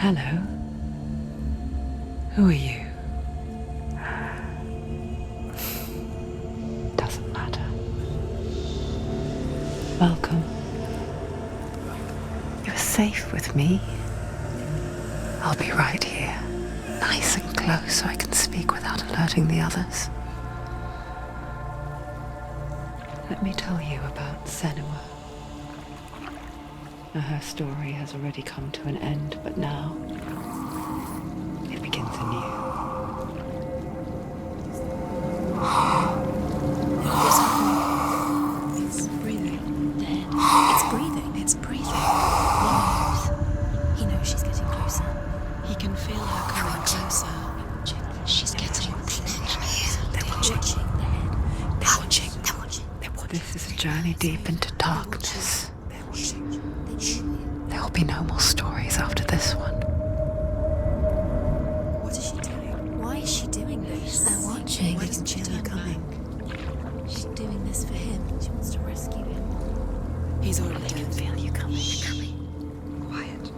Hello. Who are you? Doesn't matter. Welcome. You're safe with me. I'll be right here, nice and close so I can speak without alerting the others. Let me tell you about Senua. Her story has already come to an end, but now it begins anew. It's breathing. Dead. It's breathing. It's breathing. He knows she's getting closer. He can feel her coming closer. She's getting closer. They're watching. They're watching. They're watching. They're watching. This is a journey deep into darkness. They're watching. There will be no more stories after this one. What is she doing? Why is she doing this? They're watching. Why doesn't she turn coming? She's doing this for him. She wants to rescue him. He's already dead. I can feel you coming. Quiet.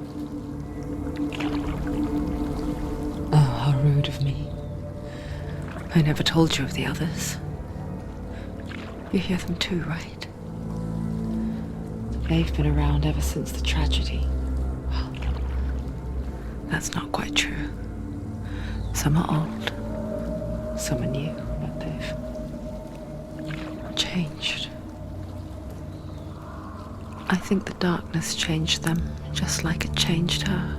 Oh, how rude of me. I never told you of the others. You hear them too, right? They've been around ever since the tragedy. Well, that's not quite true. Some are old, some are new, but they've changed. I think the darkness changed them, just like it changed her.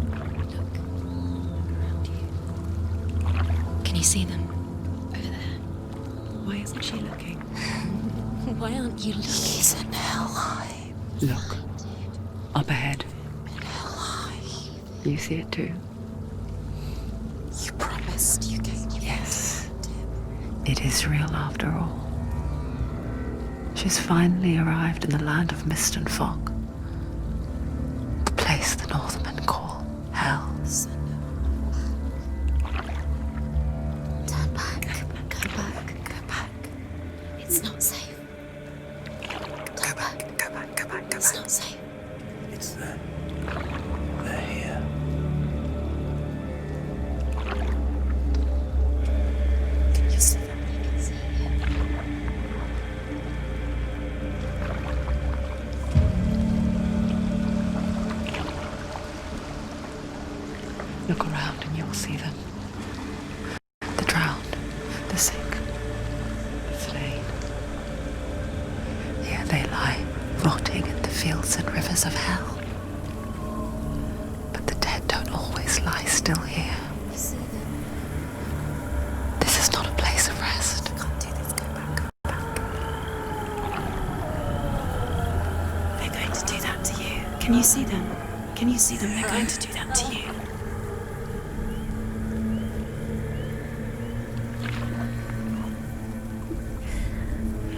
Look around you. Can you see them? Over there. Why isn't she looking? Why aren't you looking? He's in hell. Look, up ahead. You see it too? You promised you gave me. Yes. It is real after all. She's finally arrived in the land of mist and fog. The place the Northmen call Hell. Turn back. Go back. Go back. It's not safe. Go back, go back, go back, go It's back. not safe. It's them. They're here. Can you see them? I can see you. Look around and you will see them. The drowned, the sick, the slain. Here they lie, rotting in the fields and rivers of hell. But the dead don't always lie still here. You see them? This is not a place of rest. I can't do this. Go back. Go back. They're going to do that to you. Can you see them? Can you see them? They're going to do that to you.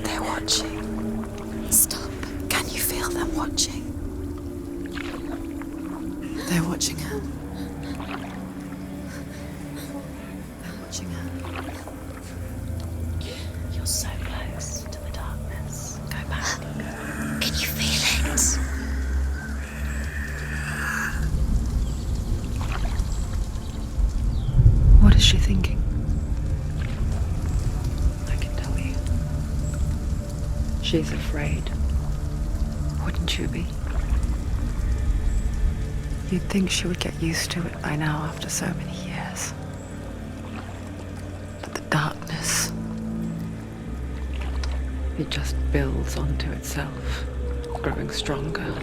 They're watching. Stop. Can you feel them watching? They're watching her. They're watching her. You're so close to the darkness. Go back. Can you feel it? What is she thinking? I can tell you. She's afraid. Wouldn't you be? You'd think she would get used to it by now after so many years. But the darkness, it just builds onto itself, growing stronger,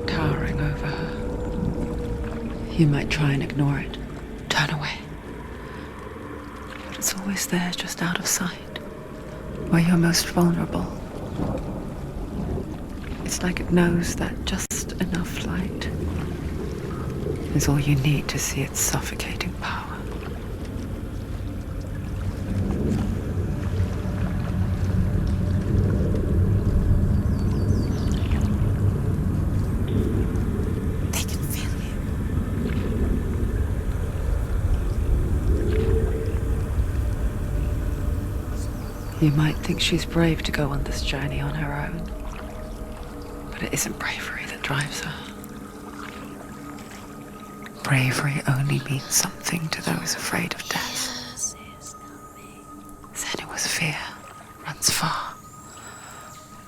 towering over her. You might try and ignore it, turn away. But it's always there, just out of sight, where you're most vulnerable. It's like it knows that just enough light is all you need to see its suffocating power. They can feel you. You might think she's brave to go on this journey on her own, but it isn't bravery that drives her. Bravery only means something to those afraid of death. Senua's fear runs far,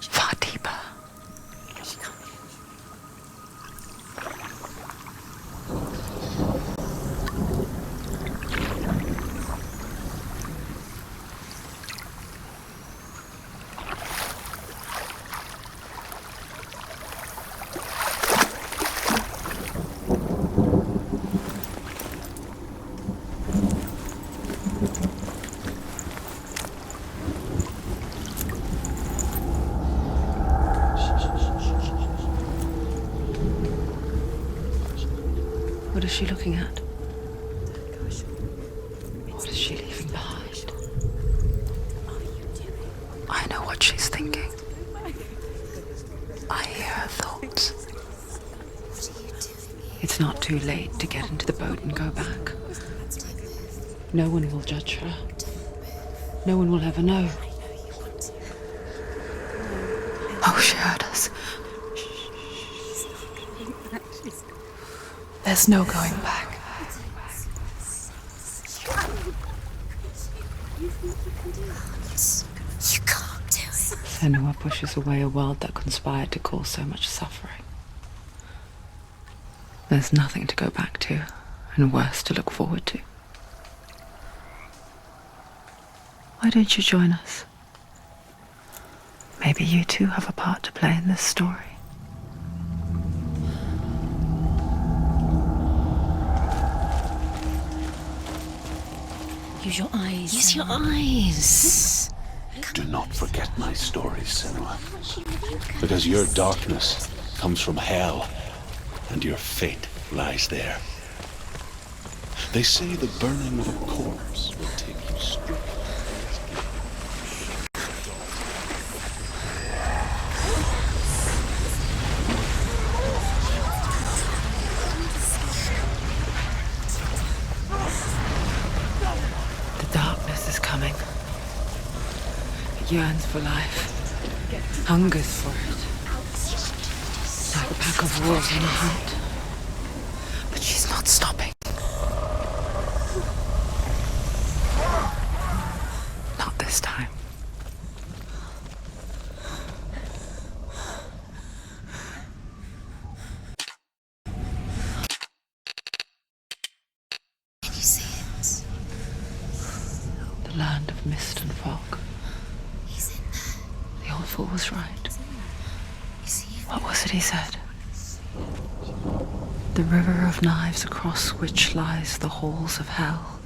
far deeper. What is she looking at? What is she leaving behind? I know what she's thinking. I hear her thoughts. It's not too late to get into the boat and go back. No one will judge her. No one will ever know. Oh, she heard us. There's no going back. You can't do it. Senua pushes away a world that conspired to cause so much suffering. There's nothing to go back to, and worse to look forward to. Why don't you join us? Maybe you too have a part to play in this story. Use your eyes. Use your eyes. Do not forget my stories, Senua. Because your darkness comes from hell, and your fate lies there. They say the burning of a corpse will take you straight. Coming. It yearns for life, hungers for it, like a pack of wolves on a hunt. But she's not stopping. Not this time. Can you see it? The land of mist and fog. He's in there. The old fool was right. You see him? What was it he said? The river of knives across which lies the halls of hell.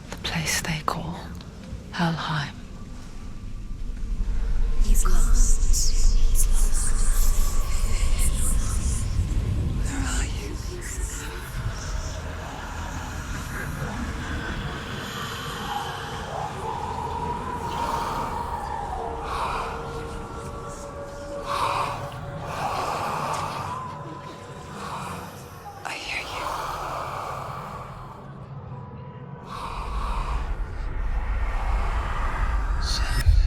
The place they call Helheim. He's lost. He's lost. Where are you? I hear you.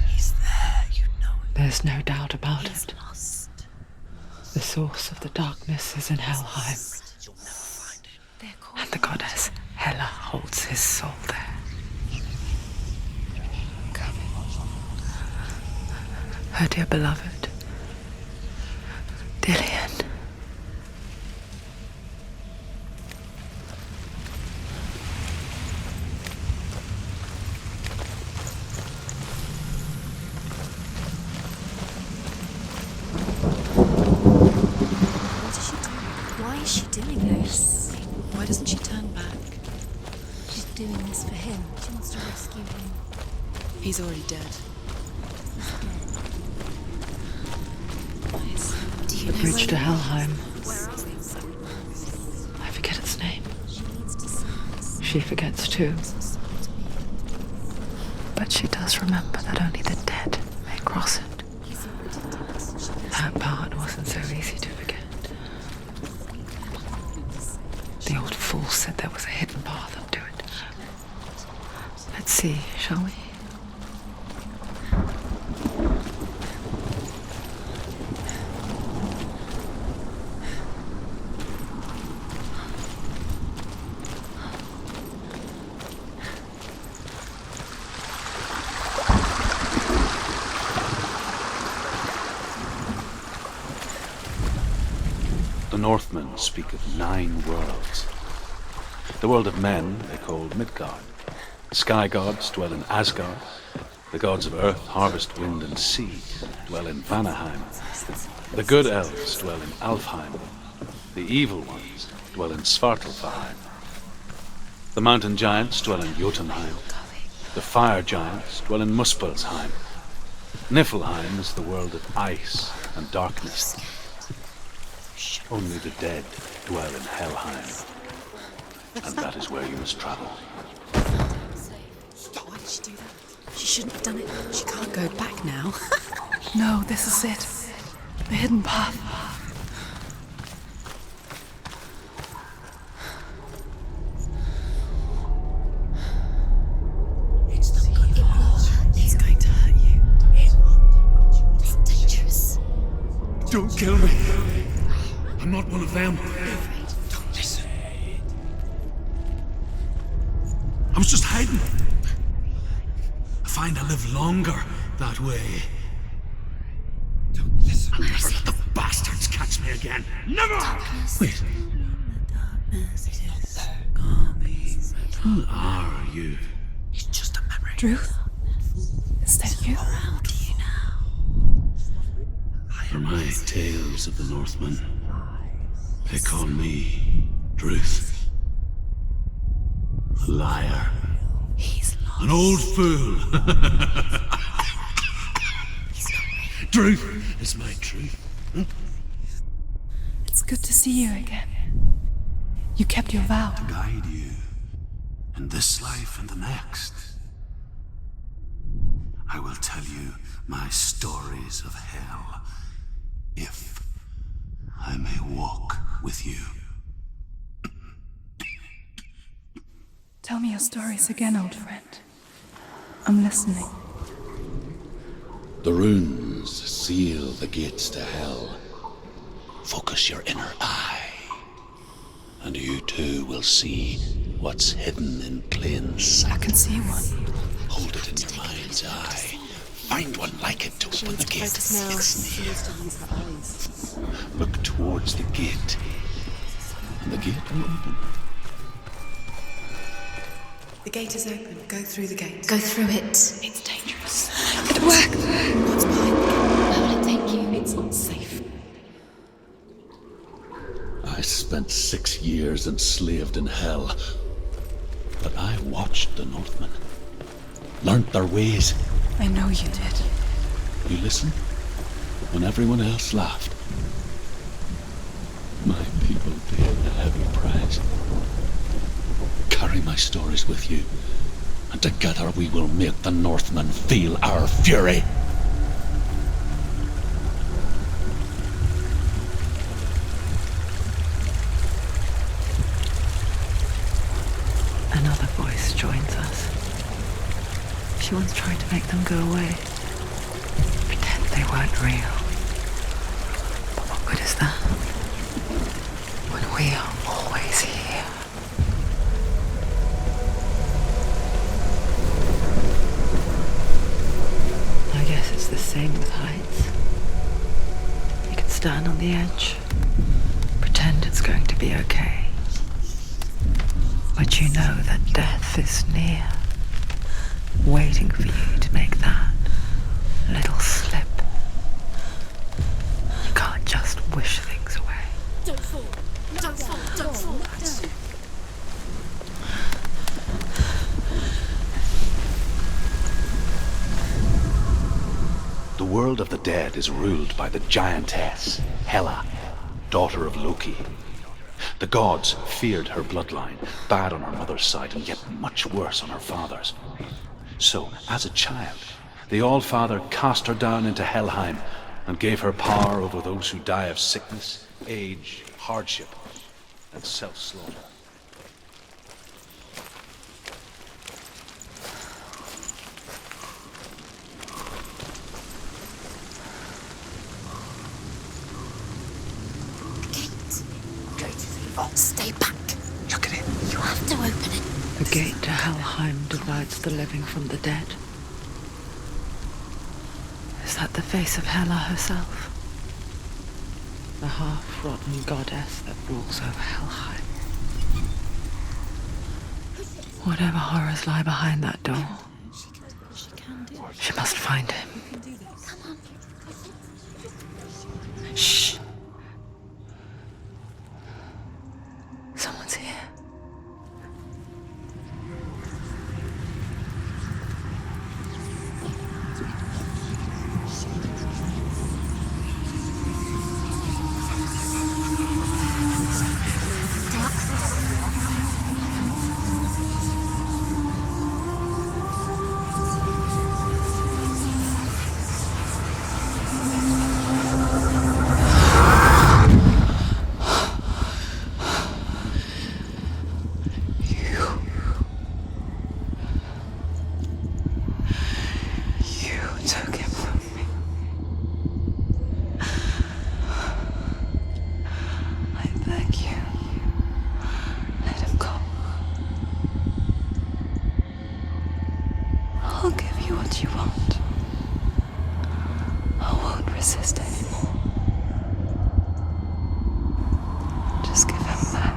He's there, you know it. There's no doubt about He's it. lost. The source of the darkness is in Helheim, You'll never find him. They're called. and the goddess Hela holds his soul there. Her dear beloved, Dillian. What is she doing? Why is she doing this? Why doesn't she turn back? She's doing this for him. She wants to rescue him. He's already dead. Do you The know bridge where to he Helheim. Where are they? I forget its name. She needs to see us. She forgets too. But she does remember that only the dead may cross it. He's already dead. She That part wasn't so easy to forget. The old fool said there was a hidden path up to it. Let's see, shall we? The Northmen speak of 9 worlds. The world of men they call Midgard. The sky gods dwell in Asgard. The gods of earth, harvest, wind, and sea dwell in Vanaheim. The good elves dwell in Alfheim. The evil ones dwell in Svartalfheim. The mountain giants dwell in Jotunheim. The fire giants dwell in Muspelheim. Niflheim is the world of ice and darkness. Only the dead dwell in Helheim. And that is where you must travel. Why did she do that? She shouldn't have done it. She can't go back now. No, this is it. The hidden path. It's not going to hurt you. It's going to hurt you. It's dangerous. Don't kill me. I'm not one of them. Don't listen. I was just hiding. I find I live longer that way. Don't listen. I'll never let the bastards catch me again. Never! Wait. Who are you? It's just a memory. Druth? Is that you? How do you know? For my tales of the Northmen, they call me Druth. A liar. He's lost. An old fool. Truth is my truth. It's good to see you again. You kept your vow. Guide you in this life and the next. I will tell you my stories of hell, if I may walk with you. Tell me your stories again, old friend. I'm listening. The runes seal the gates to hell. Focus your inner eye, and you too will see what's hidden in plain sight. I can see one. Hold it in your mind's eye. Find one like it to open the gate. It's near. Look towards the gate, and the gate will open. The gate is open. Go through the gate. Go through it. It's dangerous. It work. What's behind the gate? Where will it take you? It's unsafe. I spent 6 years enslaved in hell, but I watched the Northmen, learnt their ways. I know you did. You listened when everyone else laughed. My people paid a heavy price. Carry my stories with you, and together we will make the Northmen feel our fury. Another voice joins us. She once tried to make them go away. Pretend they weren't real. But what good is that? When we are always here. I guess it's the same with heights. You can stand on the edge, pretend it's going to be okay. But you know that death is near, waiting for you to make that little slip. You can't just wish things away. Don't fall. Don't fall. Don't fall. The world of the dead is ruled by the giantess, Hela, daughter of Loki. The gods feared her bloodline, bad on her mother's side and yet much worse on her father's. So, as a child, the All-Father cast her down into Helheim and gave her power over those who die of sickness, age, hardship, and self-slaughter. Stay back. Look at it. You have to open it. The gate to Helheim divides the living from the dead. Is that the face of Hela herself? The half-rotten goddess that walks over Helheim. Whatever horrors lie behind that door, she must find him. Shh. Someone's here. I'll give you what you want. I won't resist anymore. Just give him back.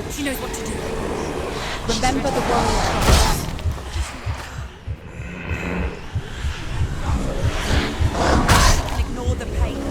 She knows what to do. Remember the warrior. Ignore the pain.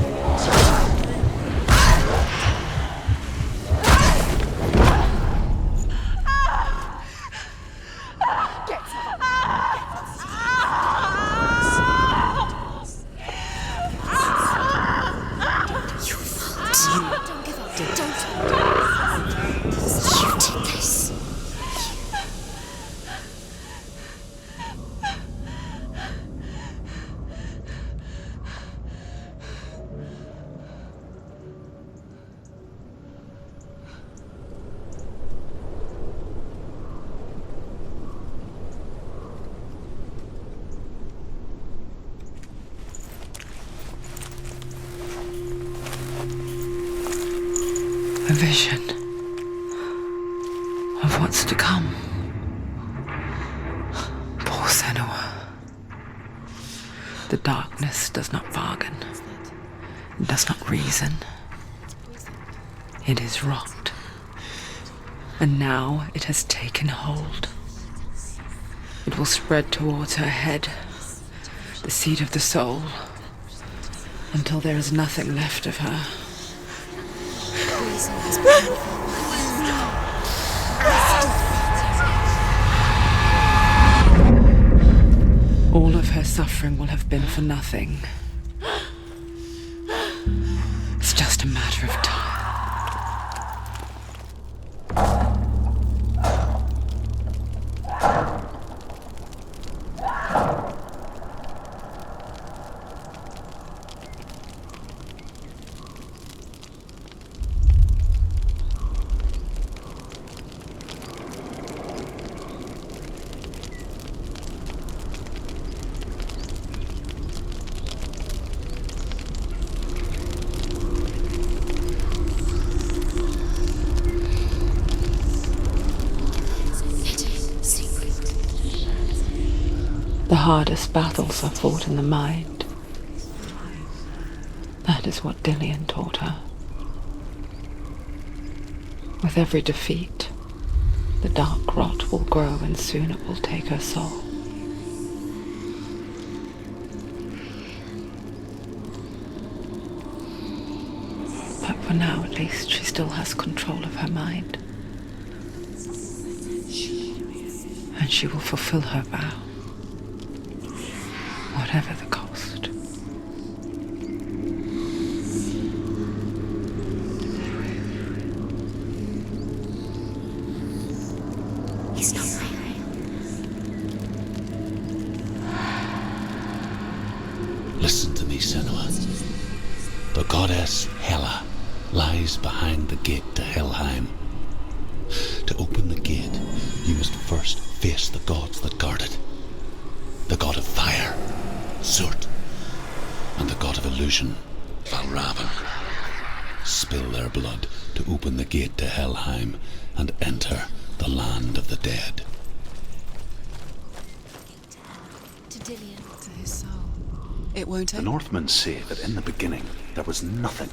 A vision of what's to come. Poor Senua. The darkness does not bargain. It does not reason. It is rot. And now it has taken hold. It will spread towards her head, the seat of the soul, until there is nothing left of her. All of her suffering will have been for nothing. It's just a matter of time. The hardest battles are fought in the mind. That is what Dillian taught her. With every defeat, the dark rot will grow and soon it will take her soul. For now, at least, she still has control of her mind. And she will fulfill her vow, whatever the cost. He's not right. Listen to me, Senua. The goddess Hela lies behind the gate to Helheim. To open the gate, you must first face the gods that guard it. The god of fire, Surt, and the god of illusion, Valravan. Spill their blood to open the gate to Helheim and enter the land of the dead. To Dillian. To his soul. It won't The open. Northmen say that in the beginning there was nothing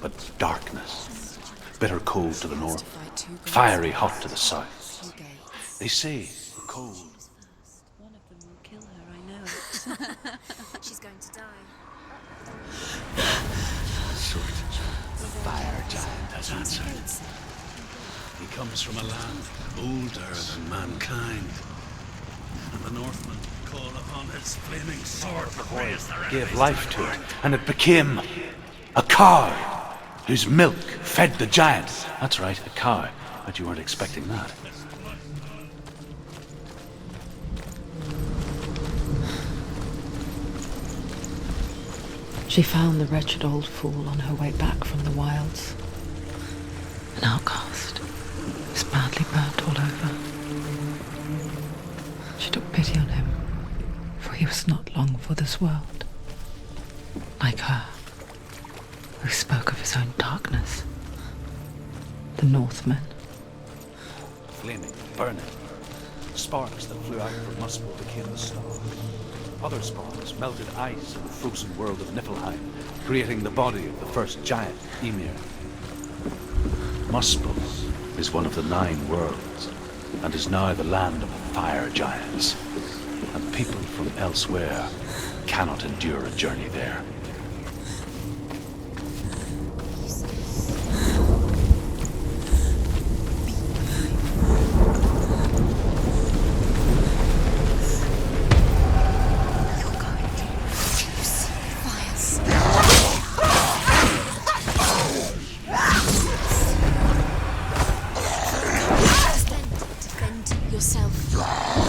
but darkness. Bitter cold to the north, fiery hot to the south. They say the cold. One of them will kill her, I know it. She's going to die. Surt, the fire giant, has answered. He comes from a land older than mankind. And the Northmen call upon his flaming sword to praise their enemies. Gave life to it, and it became a cow whose milk fed the giant. That's right, a cow. But you weren't expecting that. She found the wretched old fool on her way back from the wilds. An outcast. He was badly burnt all over. She took pity on him, for he was not long for this world. Like her, who spoke of his own darkness. The Northmen. Flaming, burning. Sparks that flew out from Muspel became the star. Other sparks melted ice in the frozen world of Niflheim, creating the body of the first giant, Ymir. Muspel is one of the 9 worlds, and is now the land of fire giants. And people from elsewhere cannot endure a journey there.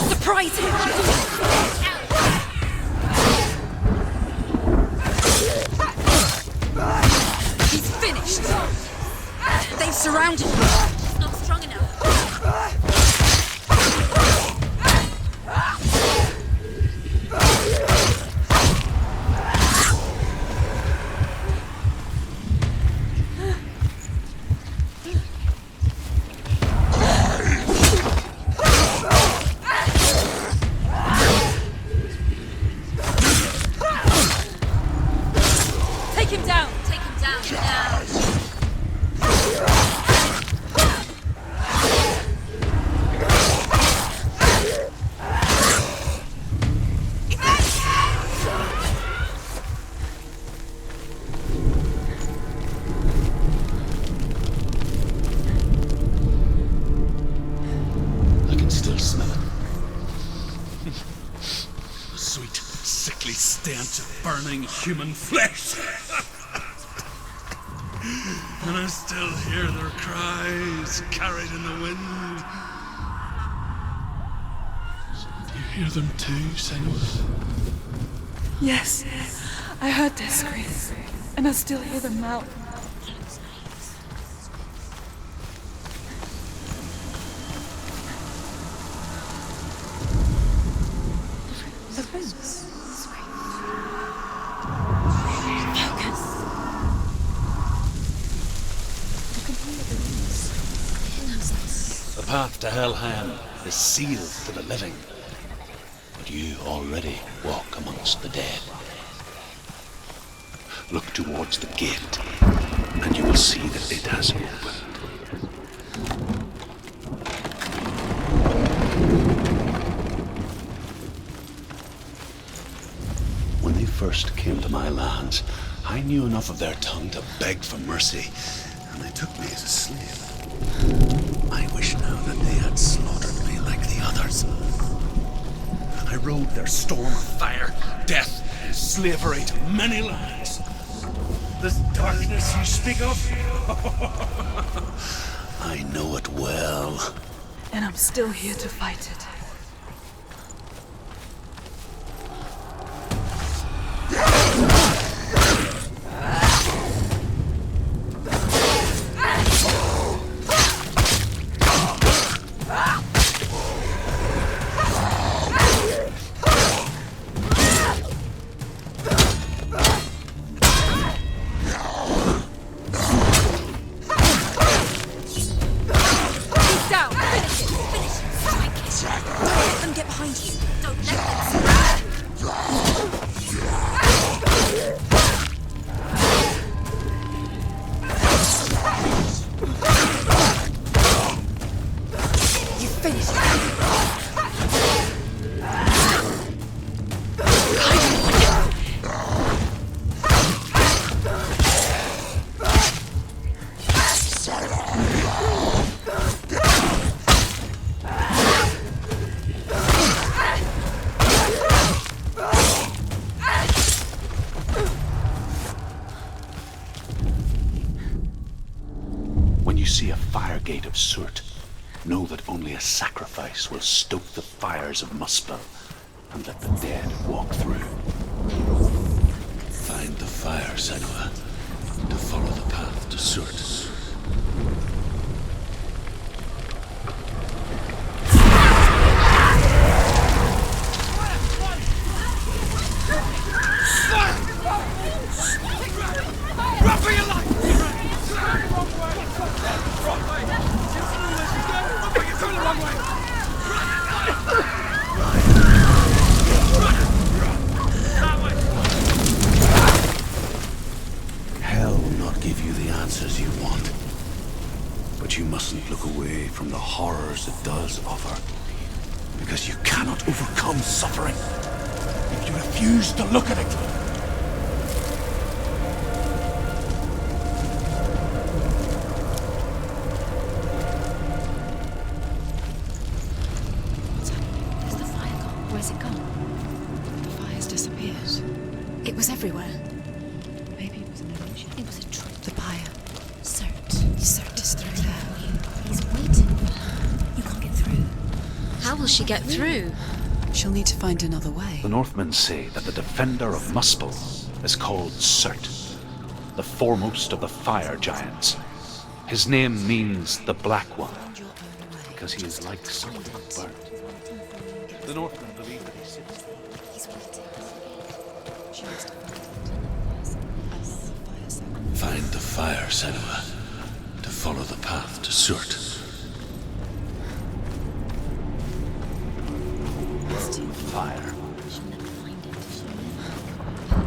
Surprise him! He's finished! They've surrounded him! He's not strong enough! Take him down now! I can still smell it. The sweet, sickly stench of burning human flesh. And I still hear their cries carried in the wind. You hear them too, Senua? Yes, I heard their screams, and I still hear them now. The winds. The path to Helheim is sealed to the living. But you already walk amongst the dead. Look towards the gate, and you will see that it has opened. When they first came to my lands, I knew enough of their tongue to beg for mercy, and they took me as a slave. I wish now that they had slaughtered me like the others. I rode their storm of fire, death, and slavery to many lands. This darkness you speak of, I know it well. And I'm still here to fight it. When you see a fire gate of soot, know that only a sacrifice will stoke the fires of Muspel and let the dead walk through. Find the fire, Senua, to follow the path to Surt. Hell will not give you the answers you want. But you mustn't look away from the horrors it does offer. Because you cannot overcome suffering if you refuse to look at it. Where's the fire gone? Where's it gone? The fire's disappeared. It was everywhere. Maybe it was an illusion. It was a trick. The pyre. Cert. Cert is through there. He's waiting for her. You can't get through. How will she get through? She'll need to find another way. The Northmen say that the defender of Muspel is called Surt, the foremost of the fire giants. His name means the Black One, because he is like something burnt. The Northmen believe that he sits there. He's waiting. She needs to find Find the fire, Senua, to follow the path to Surt. Fire. She'll never find it.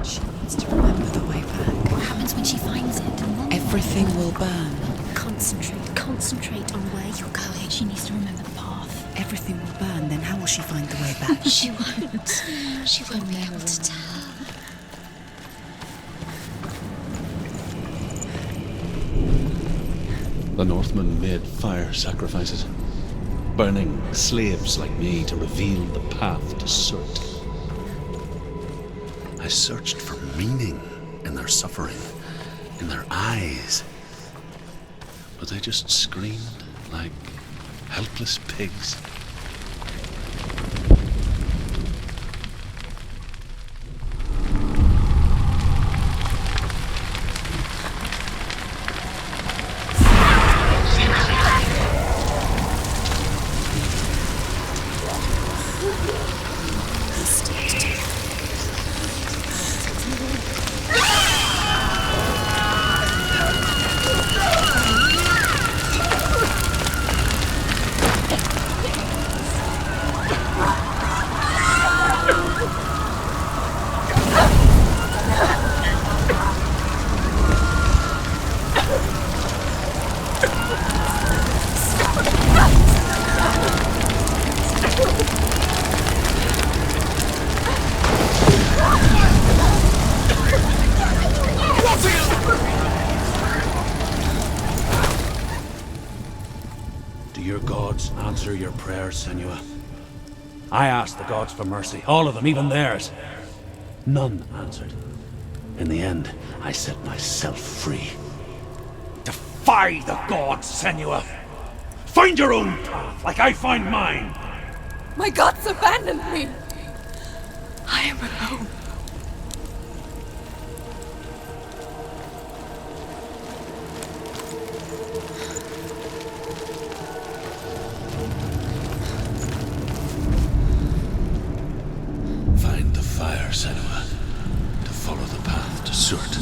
She needs to remember the way back. What happens when she finds it? Everything will burn. Concentrate on where you're going. She needs to remember the path. Everything will burn, then how will she find the way back? She won't. She won't be able to tell. The Northmen made fire sacrifices, burning slaves like me to reveal the path to Surt. I searched for meaning in their suffering, in their eyes. But they just screamed like helpless pigs. answer your prayers, Senua. I asked the gods for mercy, all of them, even theirs. None answered. In the end, I set myself free. Defy the gods, Senua! Find your own path, like I find mine! My gods abandoned me! I am alone. Find the fire, Senua, to follow the path to Surt.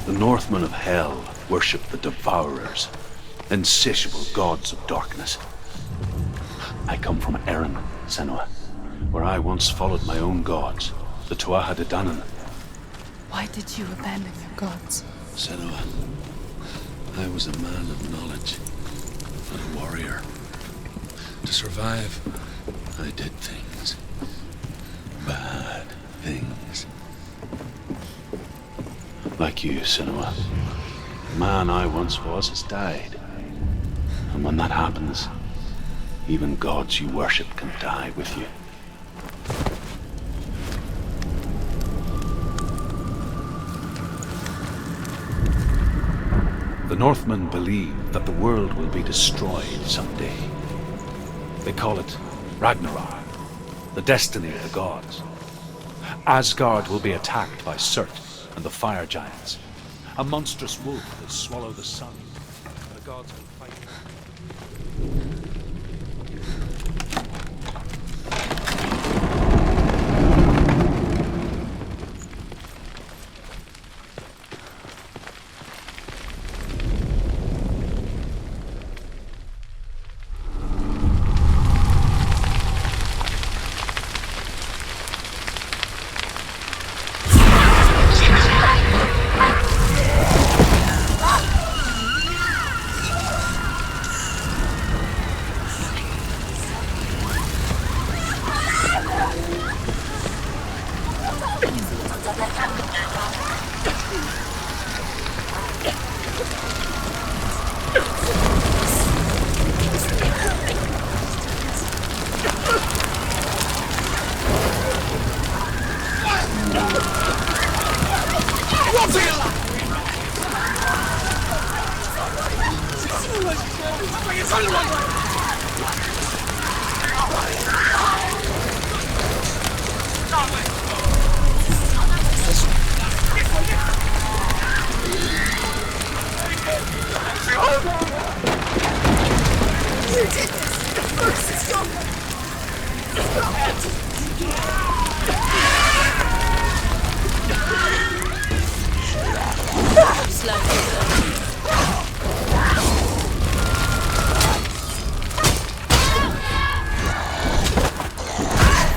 The Northmen of Hell worship the Devourers, insatiable gods of darkness. I come from Erin, Senua, where I once followed my own gods, the Tuatha De Danann. Why did you abandon your gods? Senua, I was a man of knowledge, not a warrior. To survive, I did things. Bad things. Like you, Senua. The man I once was has died. And when that happens, even gods you worship can die with you. The Northmen believe that the world will be destroyed someday. They call it Ragnarok, the destiny of the gods. Asgard will be attacked by Surt and the fire giants. A monstrous wolf will swallow the sun. The gods will fight.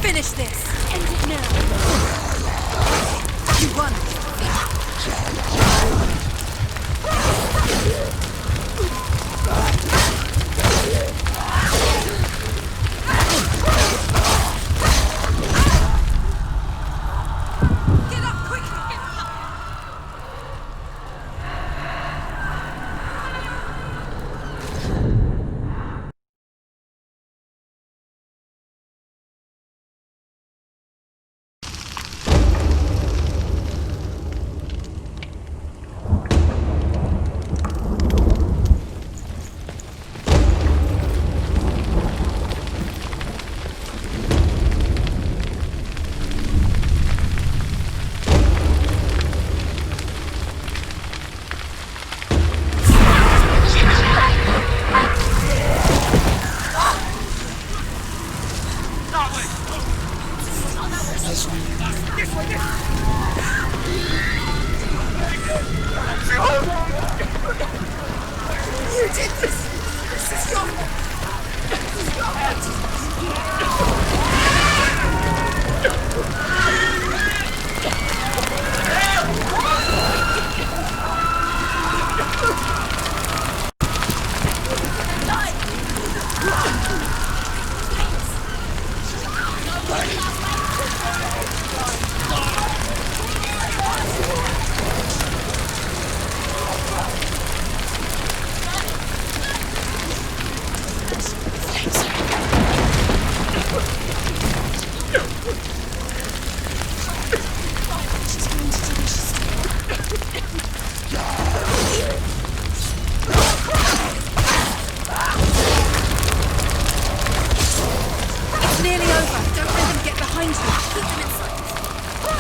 Finish this! End it now! You won! Get up quickly! them get behind you. Keep them in sight.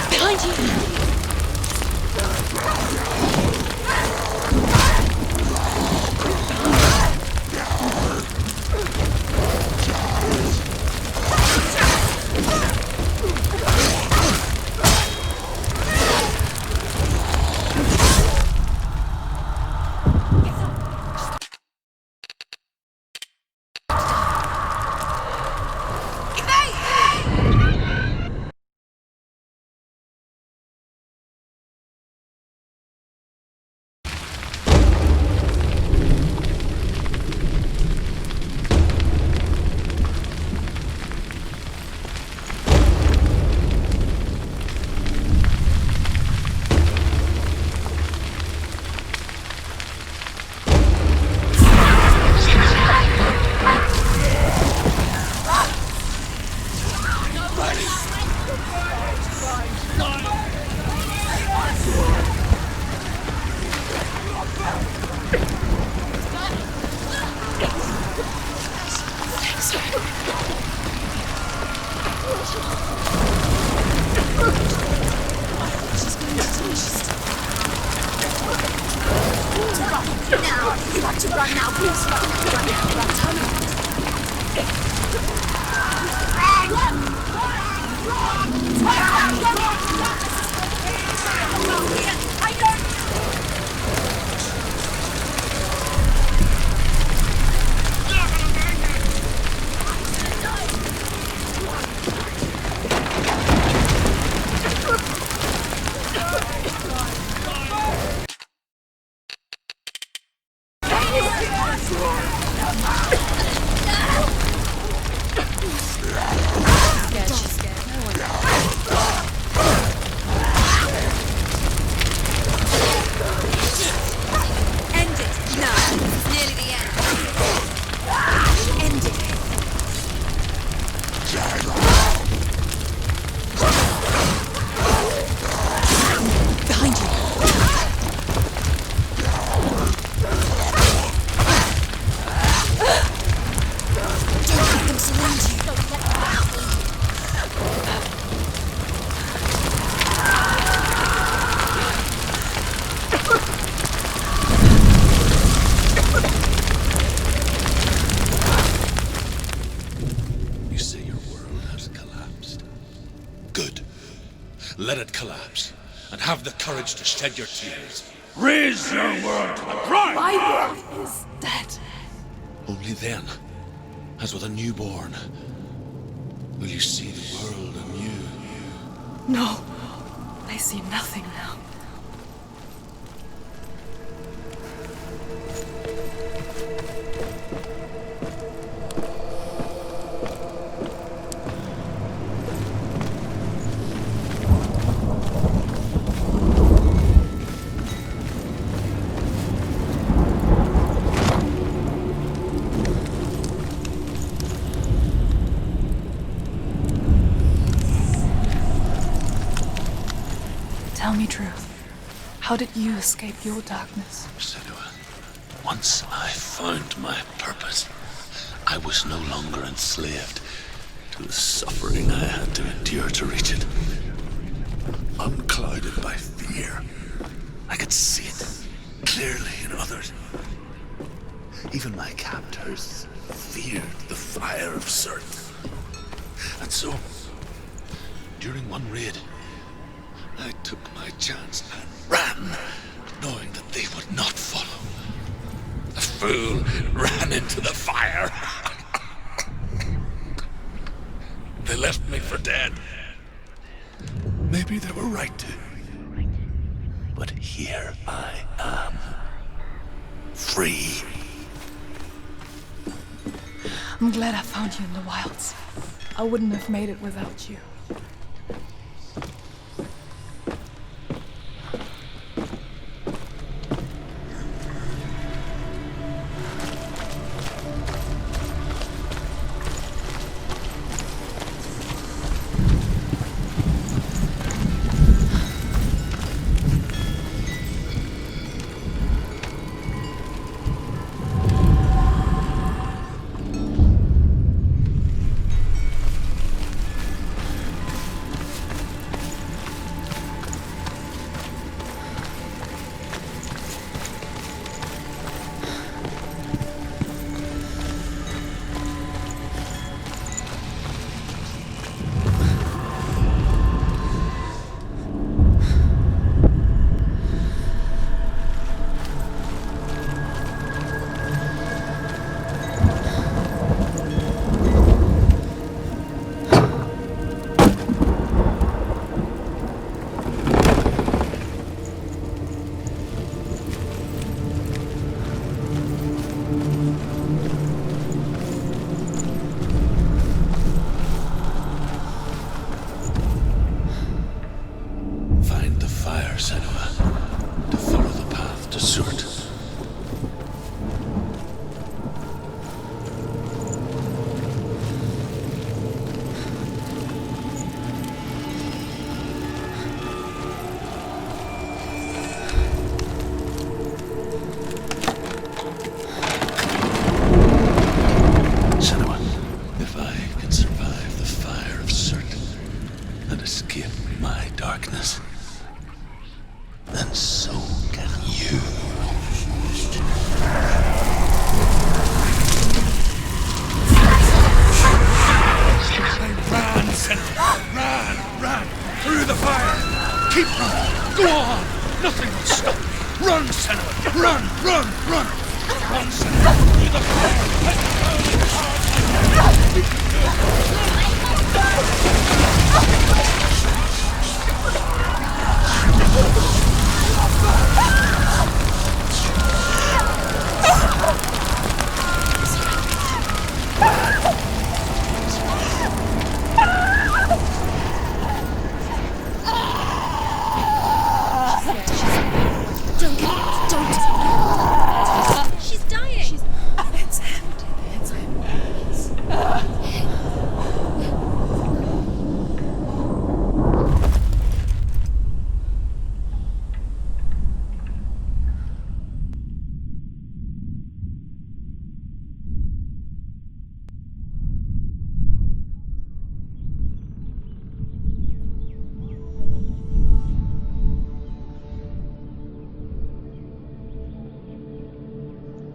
Behind you. Let it collapse, and have the courage to shed your tears. Raise your world to the bride! My world is dead. Only then, as with a newborn, will you see the world anew. No, I see nothing now. Tell me truth. How did you escape your darkness? Senua, once I found my purpose, I was no longer enslaved to the suffering I had to endure to reach it. Unclouded by fear, I could see it clearly in others. Even my captors feared the fire of Surt. And so, during one raid, I took my chance and ran, knowing that they would not follow. The fool ran into the fire. They left me for dead. Maybe they were right to. But here I am. Free. I'm glad I found you in the wilds. I wouldn't have made it without you. and escape my darkness. And so can you. Run, Senua! Run! Through the fire! Keep running! Go on! Nothing will stop me! Run, Senua! Run! Run, Senua! Through the fire! She's dying. It's empty. It's empty.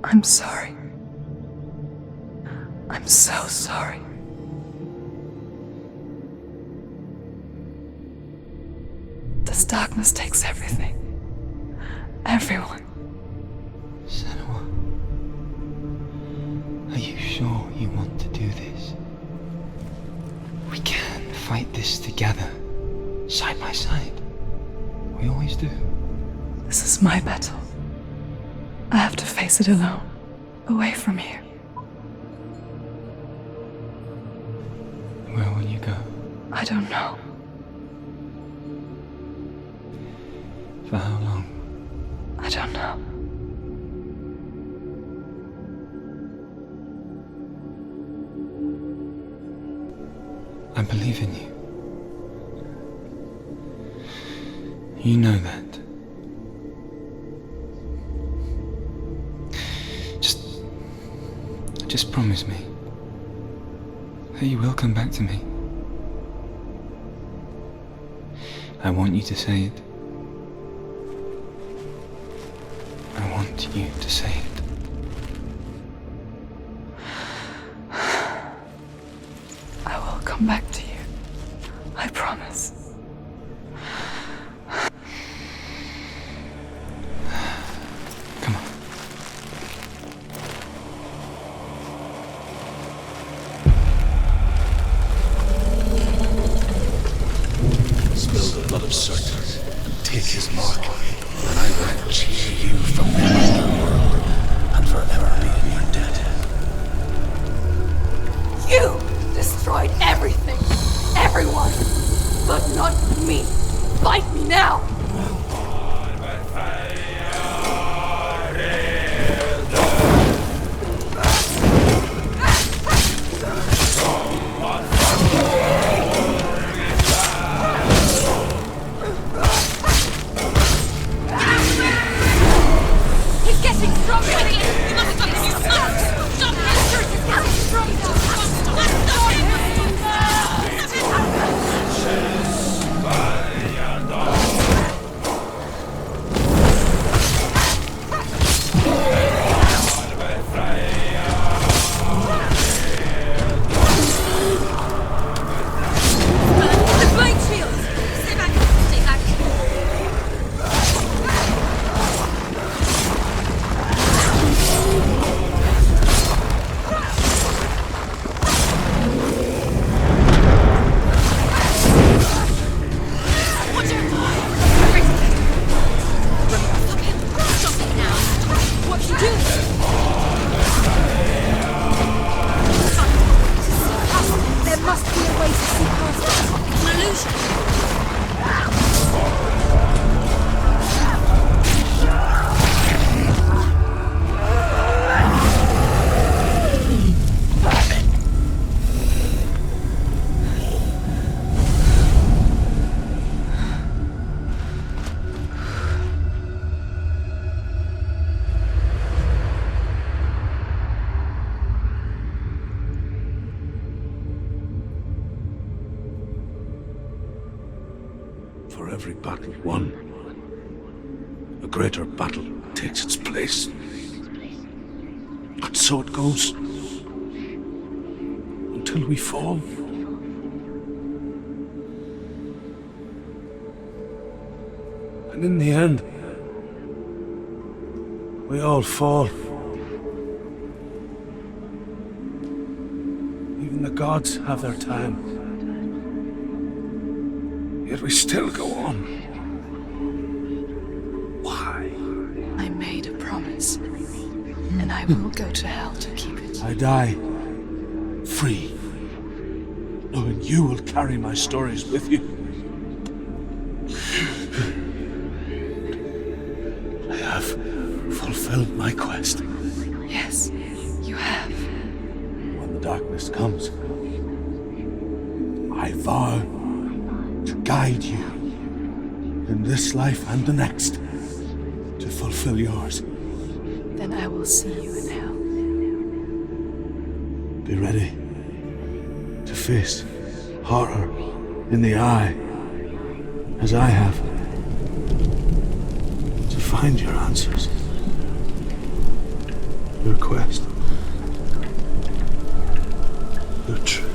I'm sorry. I'm so sorry. This darkness takes everything. Everyone. Senua, are you sure you want to do this? We can fight this together, side by side. We always do. This is my battle. I have to face it alone, away from here. Where will you go? I don't know. For how long? I don't know. I believe in you. You know that. Just promise me that you will come back to me. I want you to say it. I want you to say it. I will come back to you. I promise. Come on. Spill the blood of Surtur and take his mark, and I will cheer you from the underworld and forever be in your debt. You destroyed everything, everyone, but not me. Fight me now. He's getting stronger. You must stop him. You must stop him. He's getting stronger. Stop him. For every battle won, a greater battle takes its place. And so it goes. Until we fall. And in the end, we all fall. Even the gods have their time. Yet we still go on. Why? I made a promise, and I will go to hell to keep it. I die free, knowing you will carry my stories with you. I have fulfilled my quest. Yes, you have. When the darkness comes, I vow to guide you in this life and the next to fulfill yours. Then I will see you in hell. Be ready to face horror in the eye, as I have, to find your answers, your quest, your truth.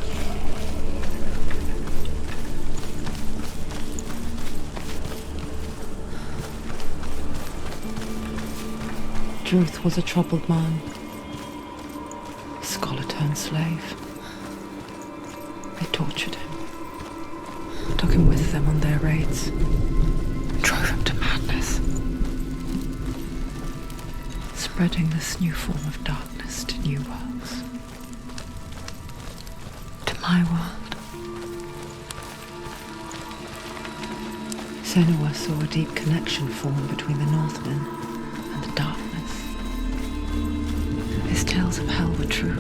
Druth was a troubled man, a scholar turned slave. They tortured him, took him with them on their raids, drove him to madness, spreading this new form of darkness to new worlds. To my world. Senua saw a deep connection form between the Northmen and the darkness. His tales of hell were true.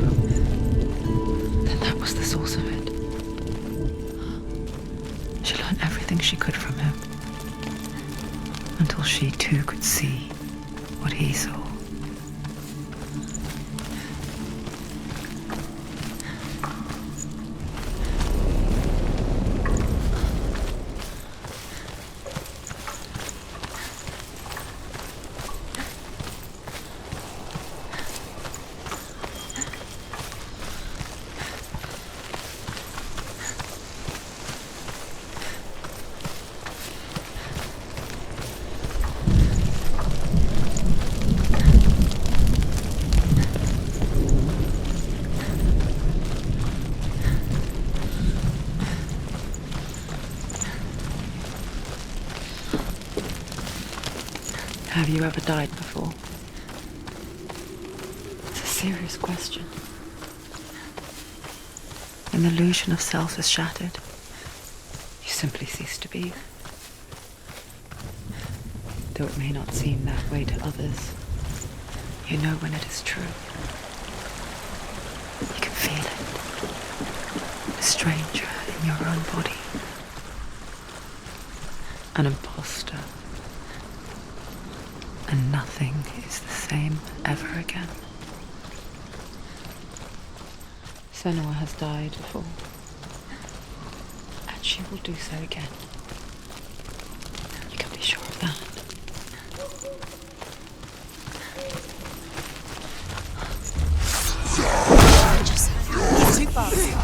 Then that was the source of it. She learned everything she could from him, until she too could see what he saw. Have you ever died before? It's a serious question. When the illusion of self is shattered, you simply cease to be. Though it may not seem that way to others, you know when it is true. You can feel it. A stranger in your own body. An imposter. And nothing is the same ever again. Senua has died before, and she will do so again. You can be sure of that. He's too fast.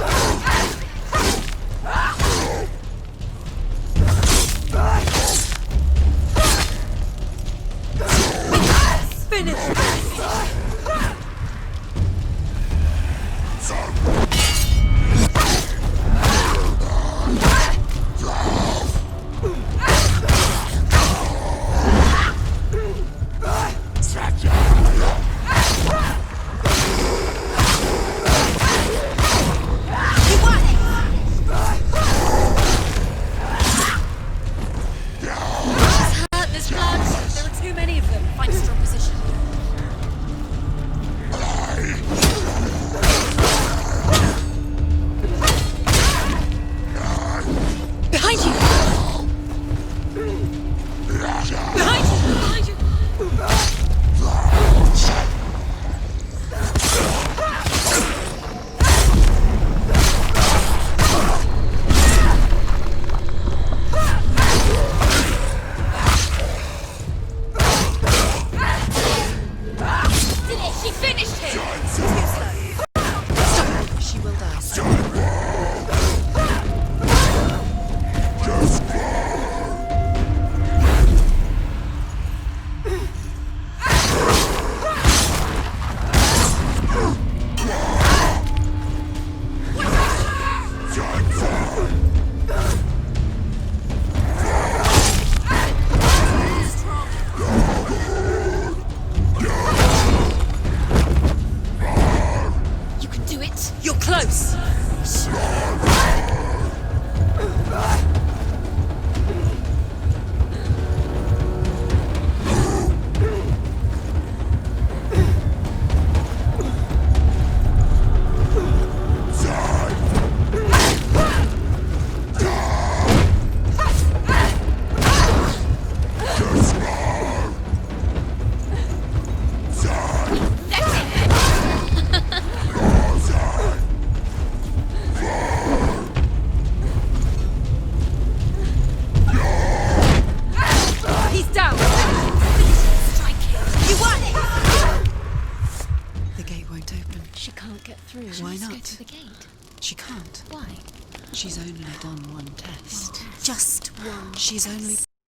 through. Why Let's go not? through the gate. She can't. Why? She's only done one test. Just one. She's only